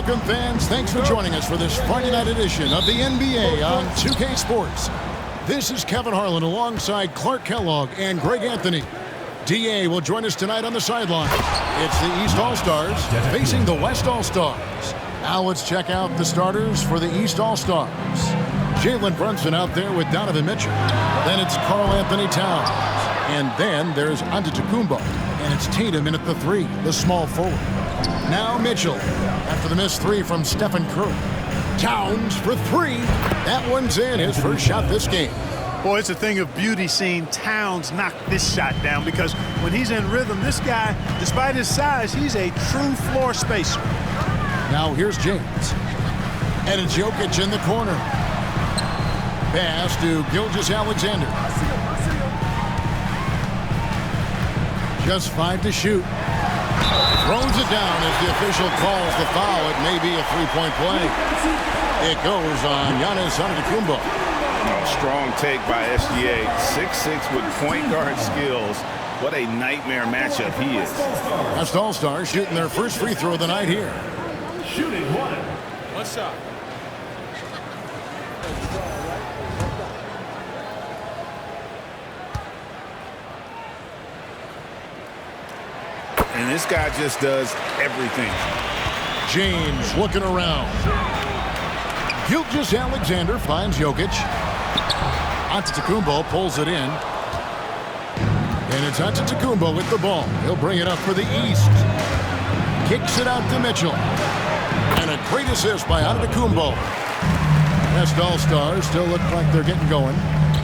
Welcome, fans. Thanks for joining us for this Friday night edition of the NBA on 2K Sports. This is Kevin Harlan alongside Clark Kellogg and Greg Anthony. DA will join us tonight on the sideline. It's the East All-Stars facing the West All-Stars. Now let's check out the starters for the East All-Stars. Jalen Brunson out there with Donovan Mitchell. Then it's Karl Anthony Towns. And then there's Antetokounmpo. And it's Tatum in at the 3, the small forward. Now Mitchell after the missed 3 from Stephen Curry. Towns for 3. That one's in, his first shot this game. Boy, it's a thing of beauty seeing Towns knock this shot down, because when he's in rhythm, this guy, despite his size, he's a true floor spacer. Now here's James. And it's Jokic in the corner. Pass to Gilgeous-Alexander. Just 5 to shoot. Throws it down as the official calls the foul. It may be a three-point play. It goes on Giannis Antetokounmpo. Strong take by SGA. 6'6" with point guard skills. What a nightmare matchup he is. West All-Stars shooting their first free throw of the night here. Shooting 1. What's up? And this guy just does everything. James looking around. Gilgeous-Alexander finds Jokic. Antetokounmpo pulls it in. And it's Antetokounmpo with the ball. He'll bring it up for the East. Kicks it out to Mitchell. And a great assist by Antetokounmpo. West All-Stars still look like they're getting going.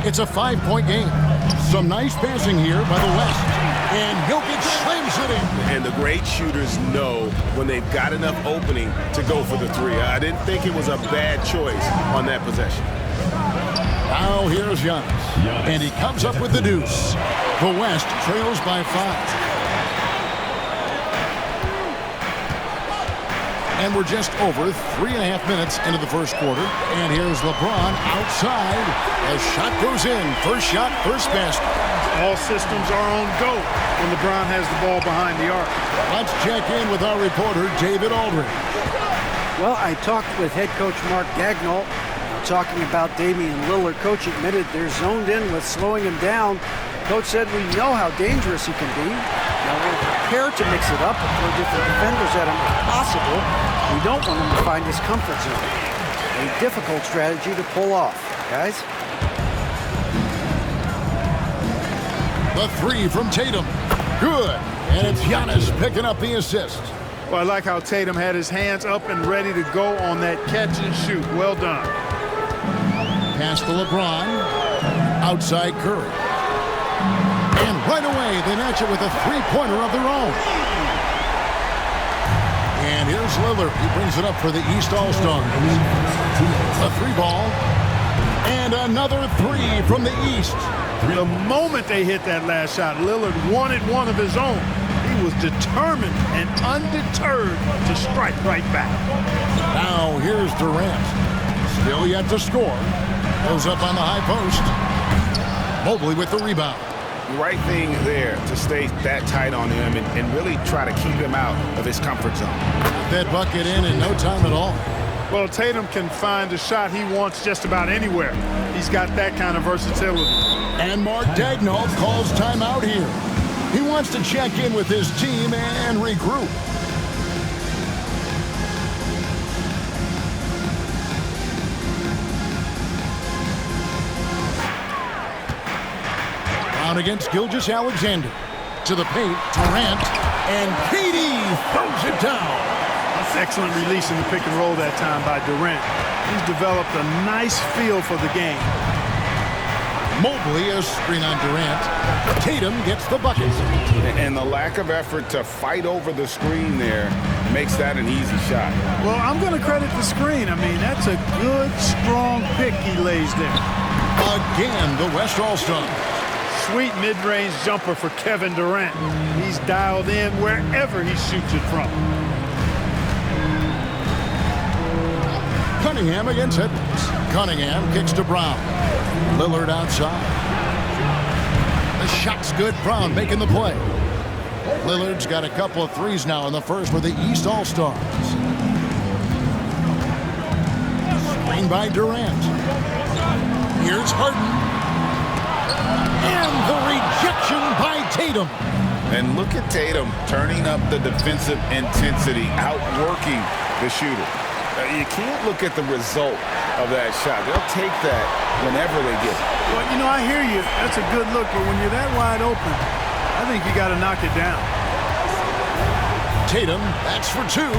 It's a 5-point game. Some nice passing here by the West. And Jokic slams it in. And the great shooters know when they've got enough opening to go for the 3. I didn't think it was a bad choice on that possession. Now here's Giannis. And he comes up with the deuce. The West trails by 5. And we're just over 3.5 minutes into the first quarter. And here's LeBron outside. As shot goes in. First shot, first basket. All systems are on go when LeBron has the ball behind the arc. Let's check in with our reporter, David Aldridge. Well, I talked with head coach Mark Daigneault. Talking about Damian Lillard. Coach admitted they're zoned in with slowing him down. Coach said we know how dangerous he can be. Now we're prepared to mix it up and throw different defenders at him if possible. We don't want him to find his comfort zone. A difficult strategy to pull off, guys. The 3 from Tatum. Good. And it's Giannis picking up the assist. Well, I like how Tatum had his hands up and ready to go on that catch and shoot. Well done. Pass to LeBron. Outside Curry. And right away, they match it with a three-pointer of their own. And here's Lillard. He brings it up for the East All-Stars. A 3-ball. And another 3 from the East. The moment they hit that last shot, Lillard wanted one of his own. He was determined and undeterred to strike right back. Now here's Durant. Still yet to score. Goes up on the high post. Mobley with the rebound. The right thing there to stay that tight on him and really try to keep him out of his comfort zone. Got that bucket in no time at all. Well, Tatum can find a shot he wants just about anywhere. He's got that kind of versatility. And Mark Daigneault calls timeout here. He wants to check in with his team and regroup. Down against Gilgeous-Alexander. To the paint, Durant, and KD throws it down. That's excellent release in the pick and roll that time by Durant. He's developed a nice feel for the game. Mobley, a screen on Durant. Tatum gets the bucket. And the lack of effort to fight over the screen there makes that an easy shot. Well, I'm going to credit the screen. I mean, that's a good, strong pick he lays there. Again, the West All-Star. Sweet mid-range jumper for Kevin Durant. He's dialed in wherever he shoots it from. Cunningham against Edwards. Cunningham kicks to Brown. Lillard outside. The shot's good. Brown making the play. Lillard's got a couple of threes now in the first for the East All-Stars. Screen by Durant. Here's Harden. And the rejection by Tatum. And look at Tatum turning up the defensive intensity, outworking the shooter. You can't look at the result of that shot. They'll take that whenever they get it. Well, you know, I hear you. That's a good look, but when you're that wide open, I think you got to knock it down. Tatum, that's for two.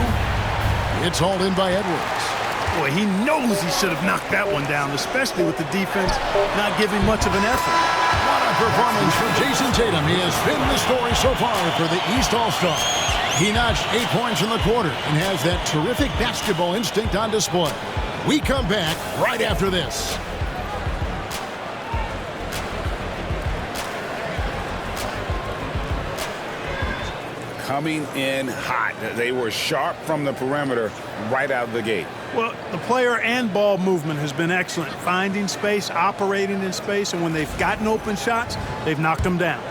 It's hauled in by Edwards. Boy, he knows he should have knocked that one down, especially with the defense not giving much of an effort. What a performance for Jason Tatum. He has been the story so far for the East All-Star. He notched 8 points in the quarter and has that terrific basketball instinct on display. We come back right after this. Coming in hot. They were sharp from the perimeter right out of the gate. Well, the player and ball movement has been excellent. Finding space, operating in space, and when they've gotten open shots, they've knocked them down.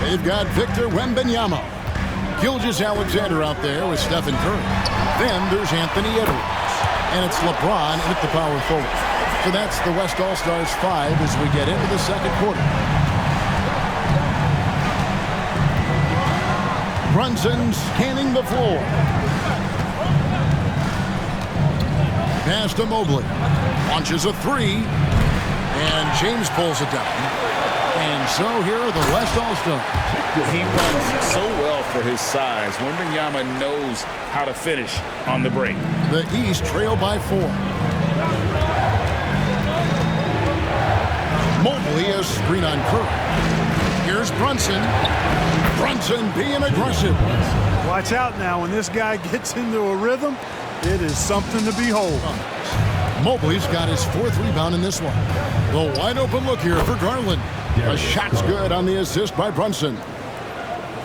They've got Victor Wembanyama. Gilgeous-Alexander out there with Stephen Curry. Then there's Anthony Edwards. And it's LeBron at the power forward. So that's the West All-Stars 5 as we get into the second quarter. Brunson scanning the floor. Pass to Mobley. Launches a three. And James pulls it down. And so here are the West All-Stars. He runs so well for his size. Wembanyama knows how to finish on the break. The East trail by 4. Mobley a screen on Curry. Here's Brunson. Brunson being aggressive. Watch out now. When this guy gets into a rhythm, it is something to behold. Mobley's got his 4th rebound in this one. The wide open look here for Garland. A shot's good on the assist by Brunson.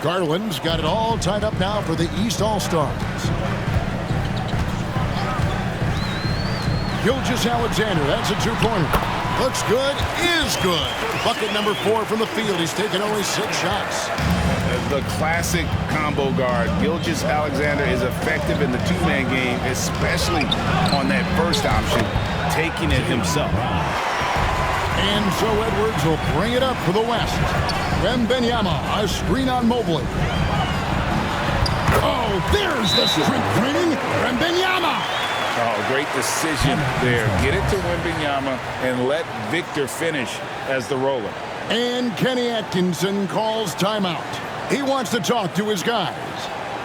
Garland's got it all tied up now for the East All-Stars. Gilgeous-Alexander, that's a 2-pointer. Looks good, is good. Bucket number 4 from the field. He's taken only 6 shots. The classic combo guard. Gilgeous-Alexander is effective in the two-man game, especially on that first option, taking it himself. And so Edwards will bring it up for the West. Wembanyama, a screen on Mobley. Oh, there's the strength training. Wembanyama. Oh, great decision there. Get it to Wembanyama and let Victor finish as the roller. And Kenny Atkinson calls timeout. He wants to talk to his guys.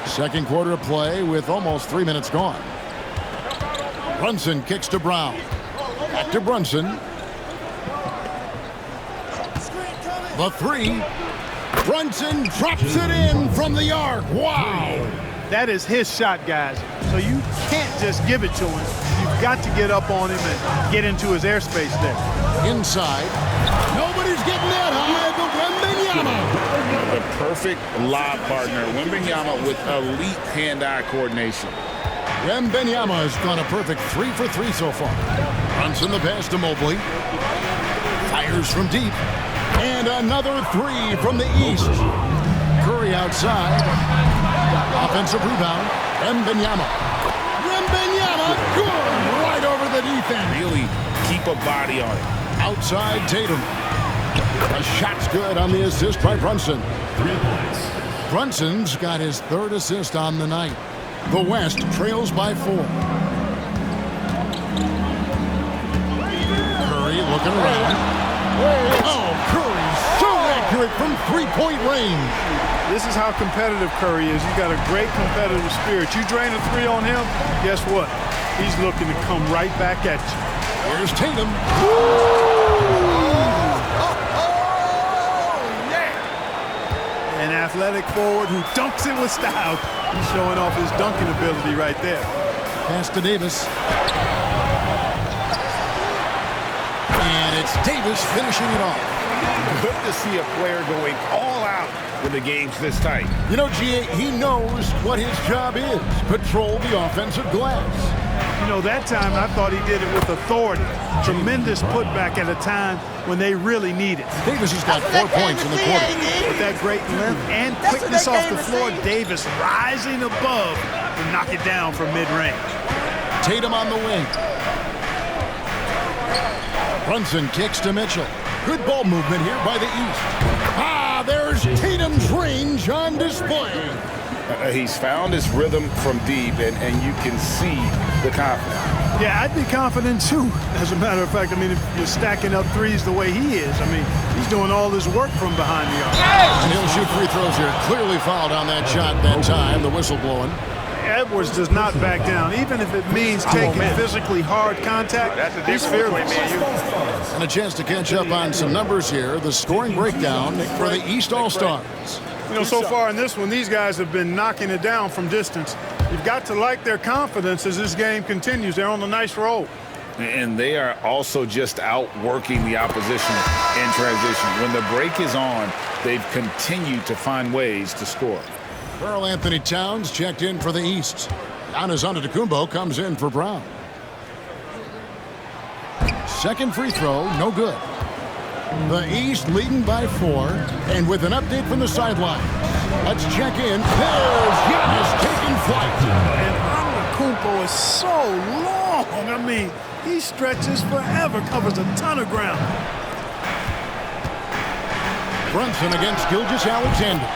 Second quarter of play with almost 3 minutes gone. Brunson kicks to Brown. Back to Brunson. The 3. Brunson drops it in from the arc. Wow. That is his shot, guys. So you can't just give it to him. You've got to get up on him and get into his airspace there. Inside. Nobody's getting that high, but Wembanyama. The perfect lob partner. Wembanyama with elite hand-eye coordination. Wembanyama has gone a perfect 3 for 3 so far. Brunson the pass to Mobley. Fires from deep. And another 3 from the East. Curry outside. Offensive rebound. Wembanyama. Wembanyama. Good. Right over the defense. Really keep a body on it. Outside Tatum. A shot's good on the assist by Brunson. 3 points. Brunson's got his 3rd assist on the night. The West trails by 4. Curry looking around. Oh, Curry so accurate from 3-point range. This is how competitive Curry is. You got a great competitive spirit. You drain a 3 on him, guess what? He's looking to come right back at you. Here's Tatum. An athletic forward who dunks it with style. He's showing off his dunking ability right there. Pass to Davis. And it's Davis finishing it off. Good to see a player going all out when the game's this tight. You know, G.A., he knows what his job is. Patrol the offensive glass. You know, that time I thought he did it with authority. Tremendous putback at a time when they really need it. Davis has got 4 points in the quarter. With that great length and quickness off the floor, Davis rising above to knock it down from mid-range. Tatum on the wing. Brunson kicks to Mitchell. Good ball movement here by the East. There's Tatum's range on display. He's found his rhythm from deep, and you can see the confidence. Yeah, I'd be confident too. As a matter of fact, I mean, if you're stacking up threes the way he is, I mean, he's doing all this work from behind the arc. And he'll shoot free throws here. Clearly fouled on that shot that time. The whistle blowing. Edwards does not back down, even if it means taking physically hard contact. He's fearless. And a chance to catch up on some numbers here. The scoring breakdown for the East All-Stars. You know, so far in this one, these guys have been knocking it down from distance. You've got to like their confidence as this game continues. They're on a nice roll. And they are also just outworking the opposition in transition. When the break is on, they've continued to find ways to score. Karl Anthony Towns checked in for the East. Giannis Antetokounmpo comes in for Brown. Second free throw, no good. The East leading by 4, and with an update from the sideline. Let's check in. There's Giannis taking flight. And Antetokounmpo is so long. I mean, he stretches forever, covers a ton of ground. Brunson against Gilgeous-Alexander.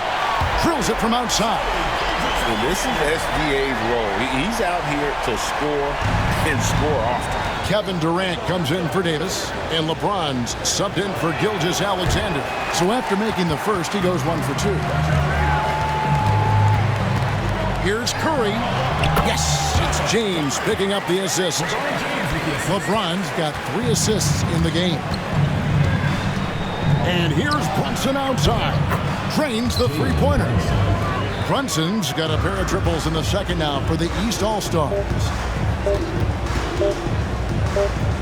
Drills it from outside. And this is SGA's role. He's out here to score and score often. Kevin Durant comes in for Davis, and LeBron's subbed in for Gilgeous-Alexander. So after making the first, he goes 1 for 2. Here's Curry. Yes, it's James picking up the assist. LeBron's got 3 assists in the game. And here's Brunson outside. Drains the three-pointer. Brunson's got a pair of triples in the second now for the East All-Stars.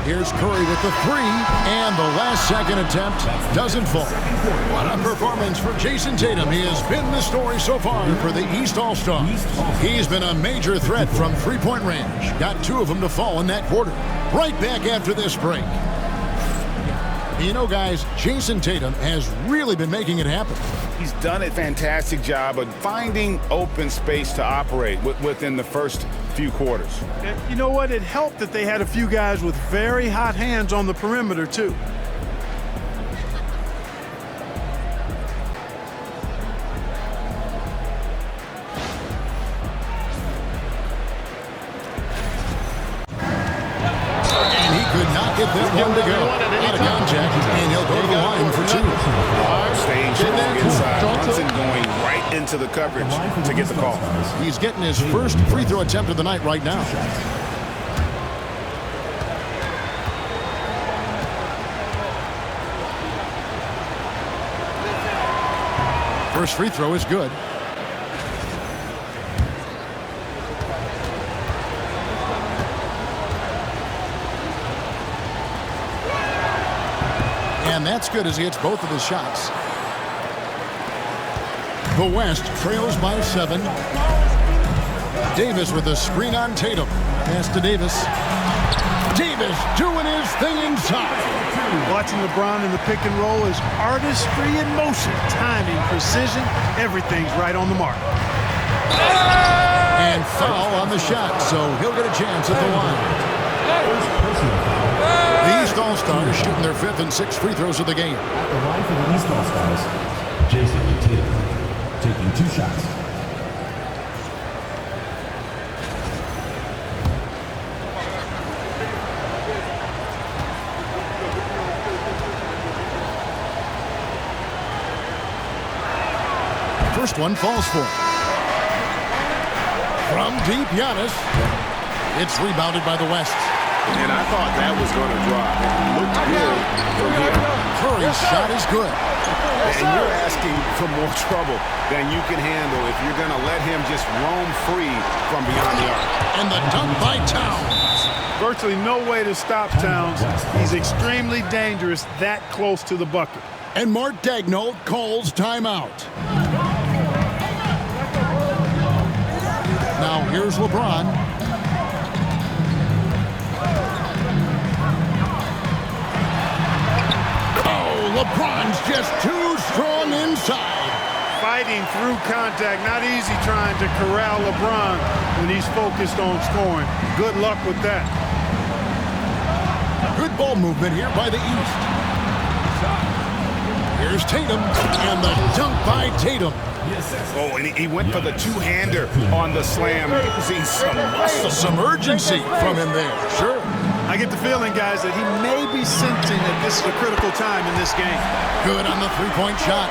Here's Curry with the 3, and the last second attempt doesn't fall. What a performance for Jason Tatum. He has been the story so far for the East All-Stars. He's been a major threat from three-point range. Got 2 of them to fall in that quarter. Right back after this break. You know, guys, Jason Tatum has really been making it happen. He's done a fantastic job of finding open space to operate within the first few quarters. You know what? It helped that they had a few guys with very hot hands on the perimeter, too. And he could not get that one to go. Out of contact, and he'll go to the line for 2. Staying strong inside. Brunson going right into the coverage to get the call. He's getting his first free throw attempt of the night right now. First free throw is good. And that's good as he hits both of his shots. The West trails by 7. Davis with a screen on Tatum. Pass to Davis. Davis doing his thing inside. Watching LeBron in the pick and roll is artistry in motion. Timing, precision, everything's right on the mark. And foul on the shot, so he'll get a chance at the line. The East All-Stars shooting their 5th and 6th free throws of the game. At the line for the East All-Stars, Jason Tatum, taking 2 shots. First one falls for. From deep, Giannis. It's rebounded by the West. And I thought that was going to drop. It looked good from here. Curry's shot is good. And you're asking for more trouble than you can handle if you're going to let him just roam free from beyond the arc. And the dunk by Towns. Virtually no way to stop Towns. He's extremely dangerous that close to the bucket. And Mark Daigneault calls timeout. Now here's LeBron. LeBron's just too strong inside. fighting through contact. Not easy trying to corral LeBron when he's focused on scoring. Good luck with that. Good ball movement here by the East. Here's Tatum, and the dunk by Tatum. Oh, and he went for the two-hander on the slam. See some muscle. Some urgency from him there. Sure. I get the feeling, guys, that he may be sensing that this is a critical time in this game. Good on the three-point shot.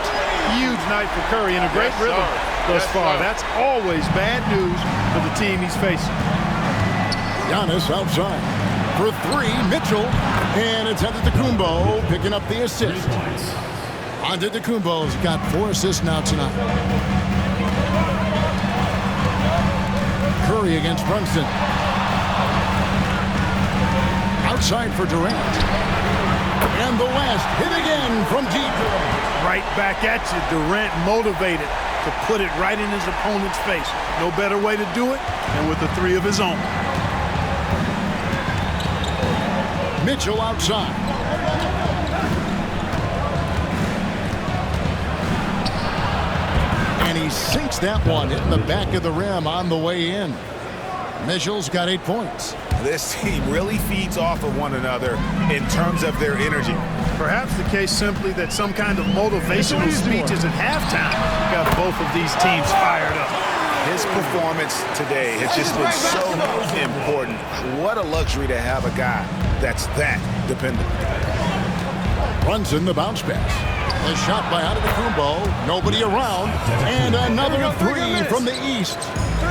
Huge night for Curry and a great rhythm thus far. That's always bad news for the team he's facing. Giannis outside. For three, Mitchell. And it's Antetokounmpo picking up the assist. Antetokounmpo's got 4 assists now tonight. Curry against Brunson. Outside for Durant. And the West hit again from deep. Right back at you. Durant motivated to put it right in his opponent's face. No better way to do it than with a three of his own. Mitchell outside. And he sinks that one, hitting the back of the rim on the way in. Mitchell's got 8 points. This team really feeds off of one another in terms of their energy. Perhaps the case simply that some kind of motivational speeches at halftime got both of these teams fired up. His performance today has just been so important. What a luxury to have a guy that's that dependent. Brunson, the bounce pass. The shot by Antetokounmpo. Nobody around. And another three from the East.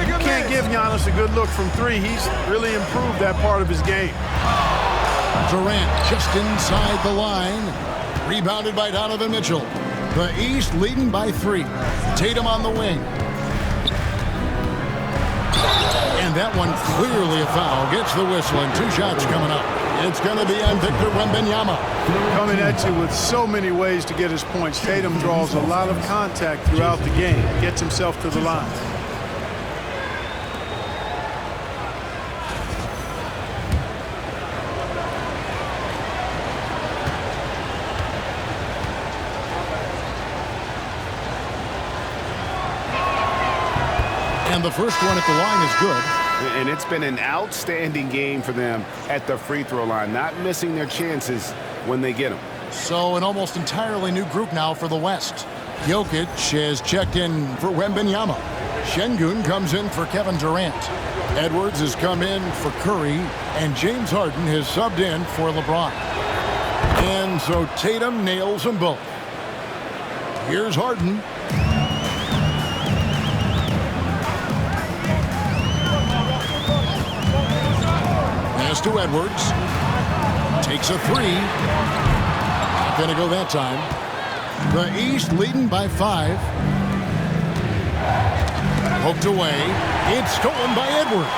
You can't give Giannis a good look from three. He's really improved that part of his game. Durant just inside the line. Rebounded by Donovan Mitchell. The East leading by 3. Tatum on the wing. And that one clearly a foul. Gets the whistle and 2 shots coming up. It's going to be on Victor Wembanyama. Coming at you with so many ways to get his points. Tatum draws a lot of contact throughout the game. Gets himself to the line. And the first one at the line is good. And it's been an outstanding game for them at the free throw line, not missing their chances when they get them. So an almost entirely new group now for the West. Jokic has checked in for Wembanyama. Şengün comes in for Kevin Durant. Edwards has come in for Curry. And James Harden has subbed in for LeBron. And so Tatum nails them both. Here's Harden. To Edwards. Takes a 3. Not going to go that time. The East leading by 5. Poked away. It's stolen by Edwards.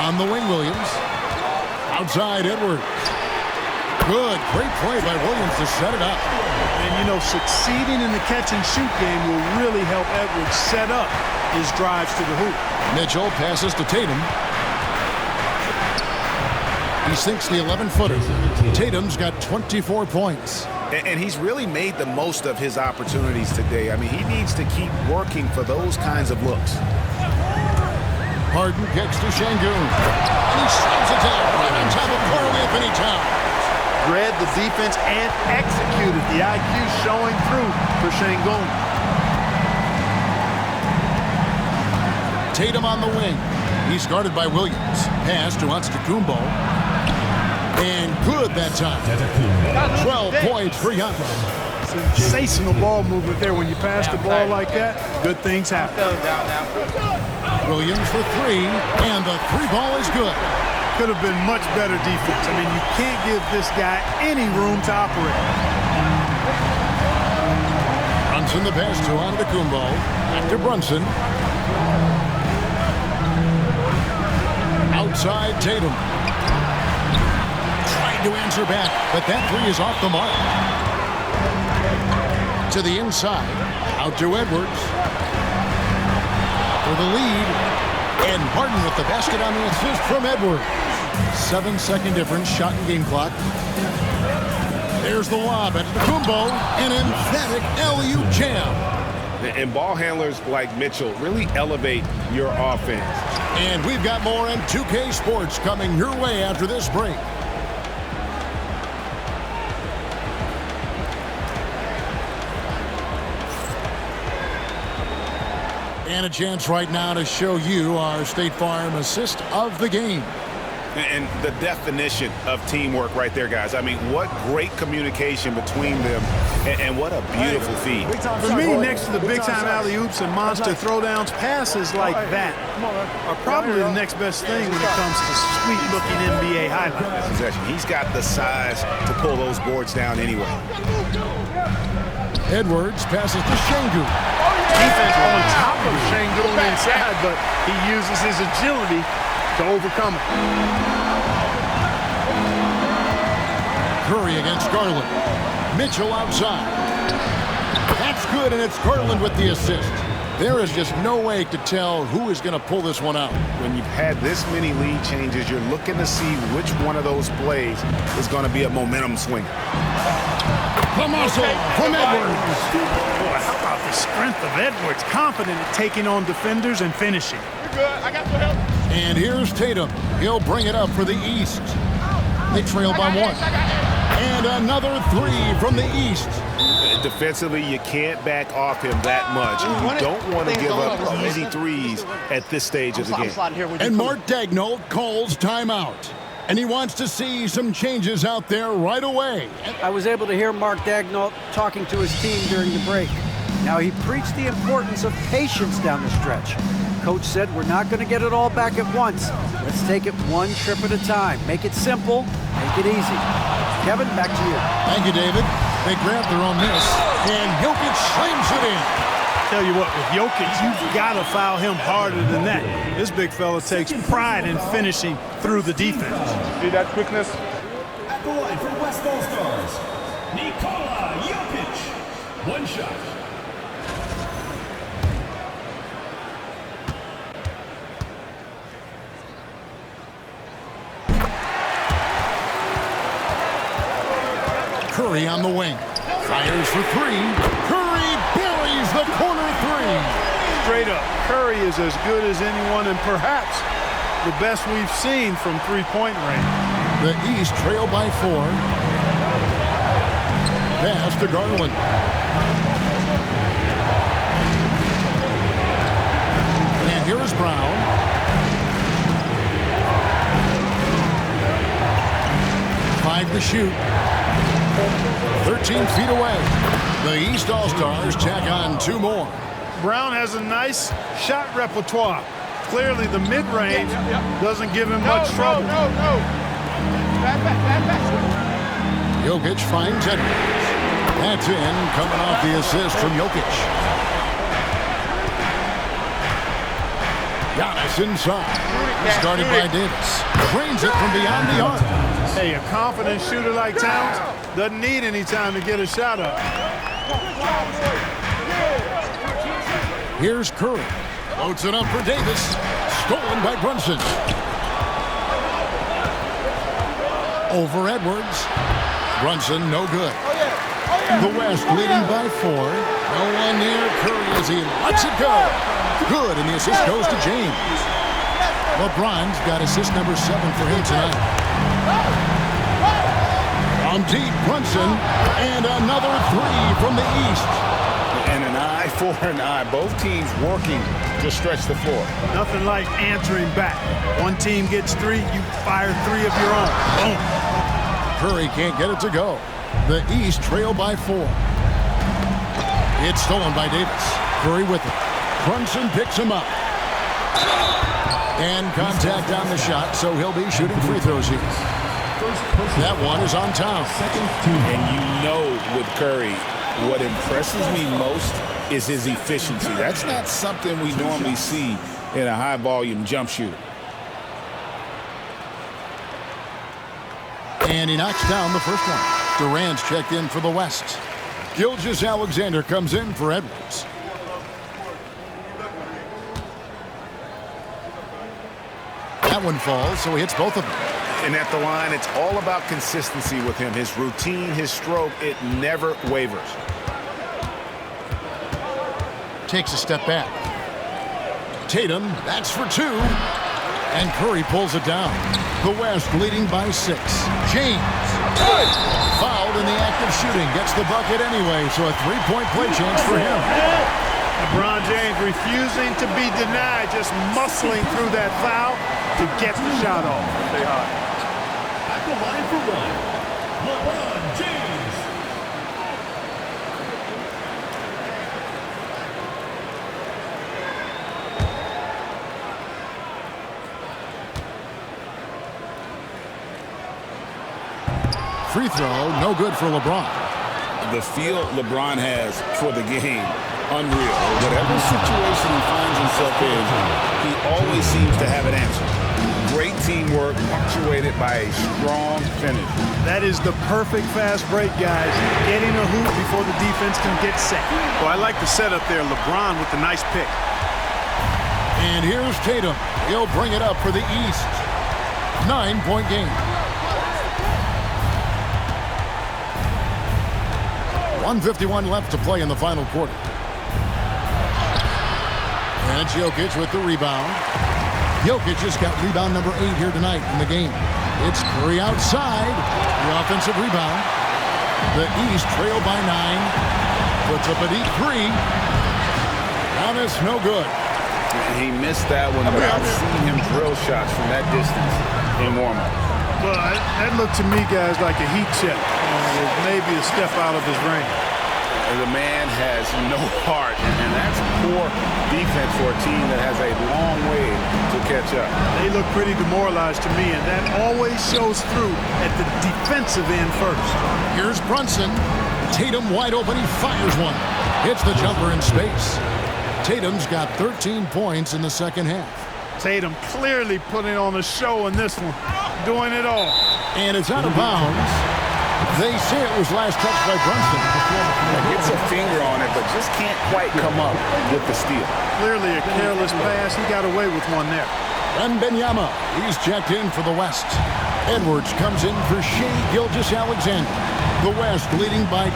On the wing, Williams. Outside, Edwards. Good. Great play by Williams to set it up. And, you know, succeeding in the catch-and-shoot game will really help Edwards set up his drives to the hoop. Mitchell passes to Tatum. He sinks the 11-footer. Tatum's got 24 points. And he's really made the most of his opportunities today. I mean, he needs to keep working for those kinds of looks. Harden kicks to Şengün. And he slams it down right on top of Karl-Anthony Towns. Read the defense and executed. The IQ showing through for Şengün. Tatum on the wing. He's guarded by Williams. Pass to Antetokounmpo. And good that time. 12 points for Giannis. Sensational ball movement there. When you pass the ball like that, good things happen. Williams for 3, and the 3 ball is good. Could have been much better defense. I mean, you can't give this guy any room to operate. Brunson the pass to Antetokounmpo. Back to Brunson. Outside Tatum. To answer back, but that 3 is off the mark. To the inside, out to Edwards. For the lead, and Harden with the basket on the assist from Edwards. 7-second difference, shot and game clock. There's the lob into the Kumbo. An emphatic alley-oop jam. And ball handlers like Mitchell really elevate your offense. And we've got more in 2K Sports coming your way after this break. And a chance right now to show you our State Farm assist of the game. And the definition of teamwork right there, guys. I mean, what great communication between them, and what a beautiful feed. For me, next to the big-time alley-oops and monster throwdowns, passes like that are probably the next best thing when it comes to sweet-looking NBA highlights. Possession. He's got the size to pull those boards down anyway. Edwards passes to Shengu. Defense on top of Shengu inside, but he uses his agility to overcome it. Curry against Garland. Mitchell outside. That's good, and it's Garland with the assist. There is just no way to tell who is going to pull this one out. When you've had this many lead changes, you're looking to see which one of those plays is going to be a momentum swing. The muscle from Edwards. Boy, how about the strength of Edwards? Confident at taking on defenders and finishing. You're good. I got your help. And here's Tatum. He'll bring it up for the East. They trail by one. And another three from the East. Defensively, you can't back off him that much. You don't want to give up easy threes at this stage of the game. And Mark Daigneault calls timeout. And he wants to see some changes out there right away. I was able to hear Mark Daigneault talking to his team during the break. Now, he preached the importance of patience down the stretch. Coach said, we're not going to get it all back at once. Let's take it one trip at a time. Make it simple, make it easy. Kevin, back to you. Thank you, David. They grabbed their own miss, and Jokic slams it in. Tell you what, with Jokic, you've got to foul him harder than that. This big fella takes pride in finishing through the defense. See that quickness? At the line for West All-Stars, Nikola Jokic. One shot. Curry on the wing. Fires for three. Curry buries the corner three. Straight up, Curry is as good as anyone and perhaps the best we've seen from three-point range. The East trail by four. Pass to Garland. And here is Brown. Five to shoot. 13 feet away. The East All-Stars tack on two more. Brown has a nice shot repertoire. Clearly, the mid-range doesn't give him much trouble. No. Back. Jokic finds Edwards. That's in, coming off the assist from Jokic. Giannis inside. Started by Davis. Drains it from beyond the arc. Hey, a confident shooter like Towns doesn't need any time to get a shot up. Here's Curry. Floats it up for Davis. Stolen by Brunson. Over Edwards. Brunson, no good. The West leading by four. No one near Curry as he lets it go. Good, and the assist goes to James. LeBron's got assist number 7 for him tonight. On deep, Brunson, and another three from the East. And an eye for an eye. Both teams working to stretch the floor. Nothing like answering back. One team gets three, you fire three of your own. Boom. Curry can't get it to go. The East trail by four. It's stolen by Davis. Curry with it. Brunson picks him up. And contact on the shot, so he'll be shooting free throws here. That one is on Towns. And you know with Curry, what impresses me most is his efficiency. That's not something we normally see in a high-volume jump shooter. And he knocks down the first one. Durant's checked in for the West. Gilgeous-Alexander comes in for Edwards. That one falls, so he hits both of them. And at the line, it's all about consistency with him. His routine, his stroke, it never wavers. Takes a step back. Tatum, that's for 2. And Curry pulls it down. The West leading by 6. James. Fouled in the act of shooting. Gets the bucket anyway, so a 3-point play chance for him. LeBron James refusing to be denied, just muscling through that foul to get the shot off. Stay hot. At the line for 1, LeBron James. Free throw, no good for LeBron. The feel LeBron has for the game, unreal. Whatever situation he finds himself in, he always seems to have an answer. Great teamwork, punctuated by a strong finish. That is the perfect fast break, guys. Getting a hoop before the defense can get set. Well, I like the setup there. LeBron with the nice pick. And here's Tatum. He'll bring it up for the East. 9-point game. 1:51 left to play in the final quarter. And it's Jokic with the rebound. Jokic just got rebound number 8 here tonight in the game. It's Curry outside. The offensive rebound. The East trail by 9. Puts up a deep 3. Giannis, no good. He missed that one, but I've seen him drill shots from that distance in warm-up. Well, that looked to me, guys, like a heat check. Maybe a step out of his range. The man has no heart, and that's poor defense for a team that has a long way to catch up. They look pretty demoralized to me, and that always shows through at the defensive end first. Here's Brunson. Tatum wide open. He fires one. Hits the jumper in space. Tatum's got 13 points in the second half. Tatum clearly putting on a show in this one, doing it all. And it's out of bounds. They say it was last touched by Brunson. Gets a finger on it, but just can't quite come up with the steal. Clearly a careless pass. He got away with one there. Wembanyama, he's checked in for the West. Edwards comes in for Shea Gilgeous-Alexander. The West leading by 10.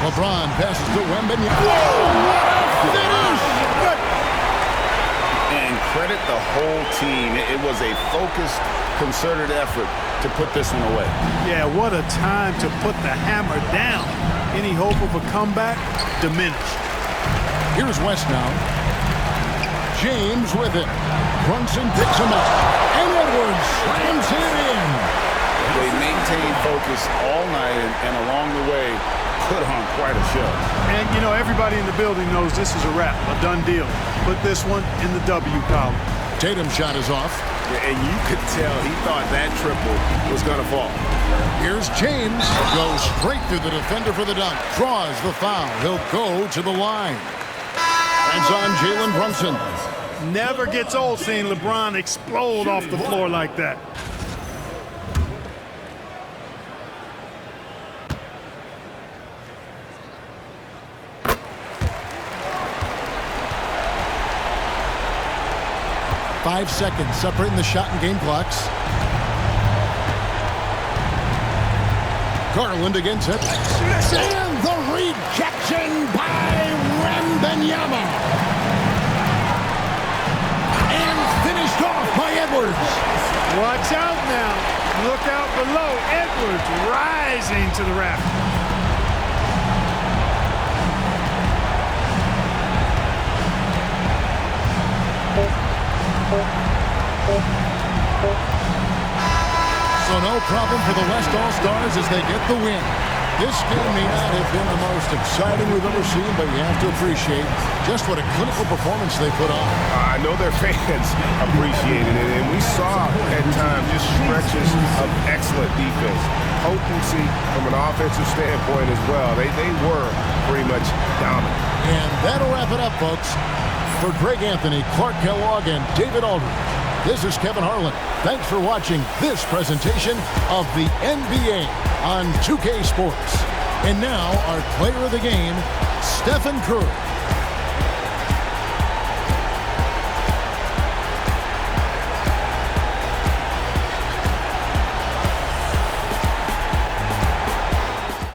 LeBron passes to Wembanyama. Whoa, finish! And credit the whole team. It was a focused, concerted effort to put this one away. Yeah, what a time to put the hammer down. Any hope of a comeback? Diminished. Here's West now. James with it. Brunson picks him up. And Edwards slams it in. They maintained focus all night and along the way put on quite a show. And, you know, everybody in the building knows this is a wrap, a done deal. Put this one in the W column. Tatum's shot is off. And you could tell he thought that triple was going to fall. Here's James. Goes straight through the defender for the dunk. Draws the foul. He'll go to the line. Hands on Jalen Brunson. Never gets old seeing LeBron explode off the floor like that. Five seconds separating the shot and game clocks. Garland against it. And the rejection by Wembanyama. And finished off by Edwards. Watch out now. Look out below. Edwards rising to the raft. So no problem for the West All-Stars as they get the win. This game may not have been the most exciting we've ever seen, but you have to appreciate just what a clinical performance they put on. I know their fans appreciated it, and we saw at times just stretches of excellent defense. Potency from an offensive standpoint as well. They were pretty much dominant. And that'll wrap it up, folks. For Greg Anthony, Clark Kellogg, and David Aldridge, this is Kevin Harlan. Thanks for watching this presentation of the NBA on 2K Sports. And now, our player of the game, Stephen Curry.